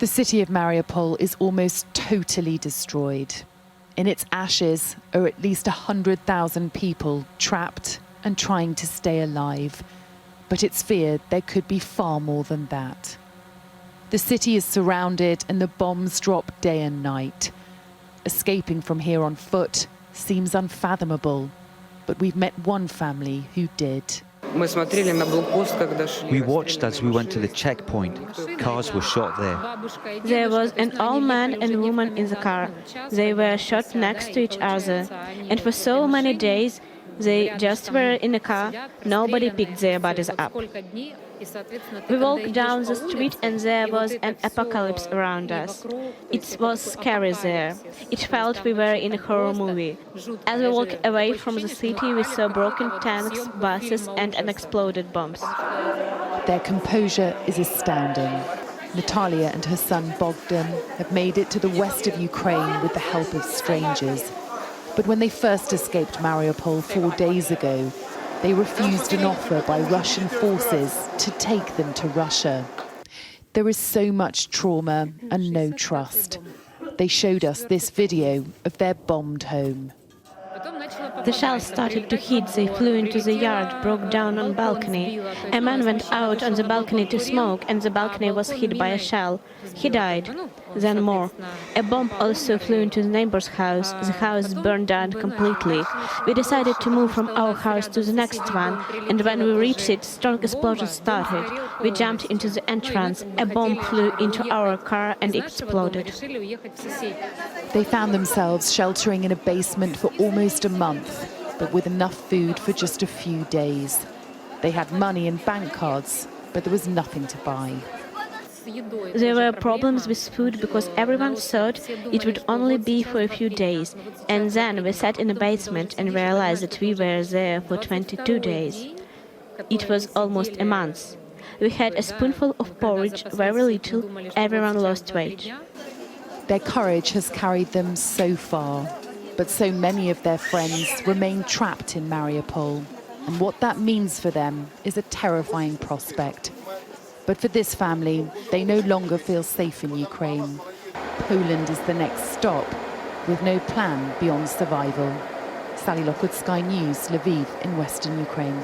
The city of Mariupol is almost totally destroyed. In its ashes are at least 100,000 people trapped and trying to stay alive. But it's feared there could be far more than that. The city is surrounded and the bombs drop day and night. Escaping from here on foot seems unfathomable, but we've met one family who did. We watched as we went to the checkpoint. Cars were shot there. There was an old man and woman in the car. They were shot next to each other. And for so many days, they just were in a car. Nobody picked their bodies up. We walked down the street and there was an apocalypse around us. It was scary there. It felt we were in a horror movie. As we walked away from the city, we saw broken tanks, buses and unexploded bombs. Their composure is astounding. Natalya and her son Bogdan have made it to the west of Ukraine with the help of strangers. But when they first escaped Mariupol 4 days ago, they refused an offer by Russian forces to take them to Russia. There is so much trauma and no trust. They showed us this video of their bombed home. The shells started to hit, they flew into the yard, broke down on balcony. A man went out on the balcony to smoke and the balcony was hit by a shell. He died. Then more. A bomb also flew into the neighbour's house. The house burned down completely. We decided to move from our house to the next one, and when we reached it, strong explosions started. We jumped into the entrance. A bomb flew into our car and exploded. They found themselves sheltering in a basement for almost a month, but with enough food for just a few days. They had money and bank cards, but there was nothing to buy. There were problems with food because everyone thought it would only be for a few days. And then we sat in the basement and realized that we were there for 22 days. It was almost a month. We had a spoonful of porridge, very little. Everyone lost weight. Their courage has carried them so far, but so many of their friends remain trapped in Mariupol. And what that means for them is a terrifying prospect. But for this family, they no longer feel safe in Ukraine. Poland is the next stop, with no plan beyond survival. Sally Lockwood, Sky News, Lviv in Western Ukraine.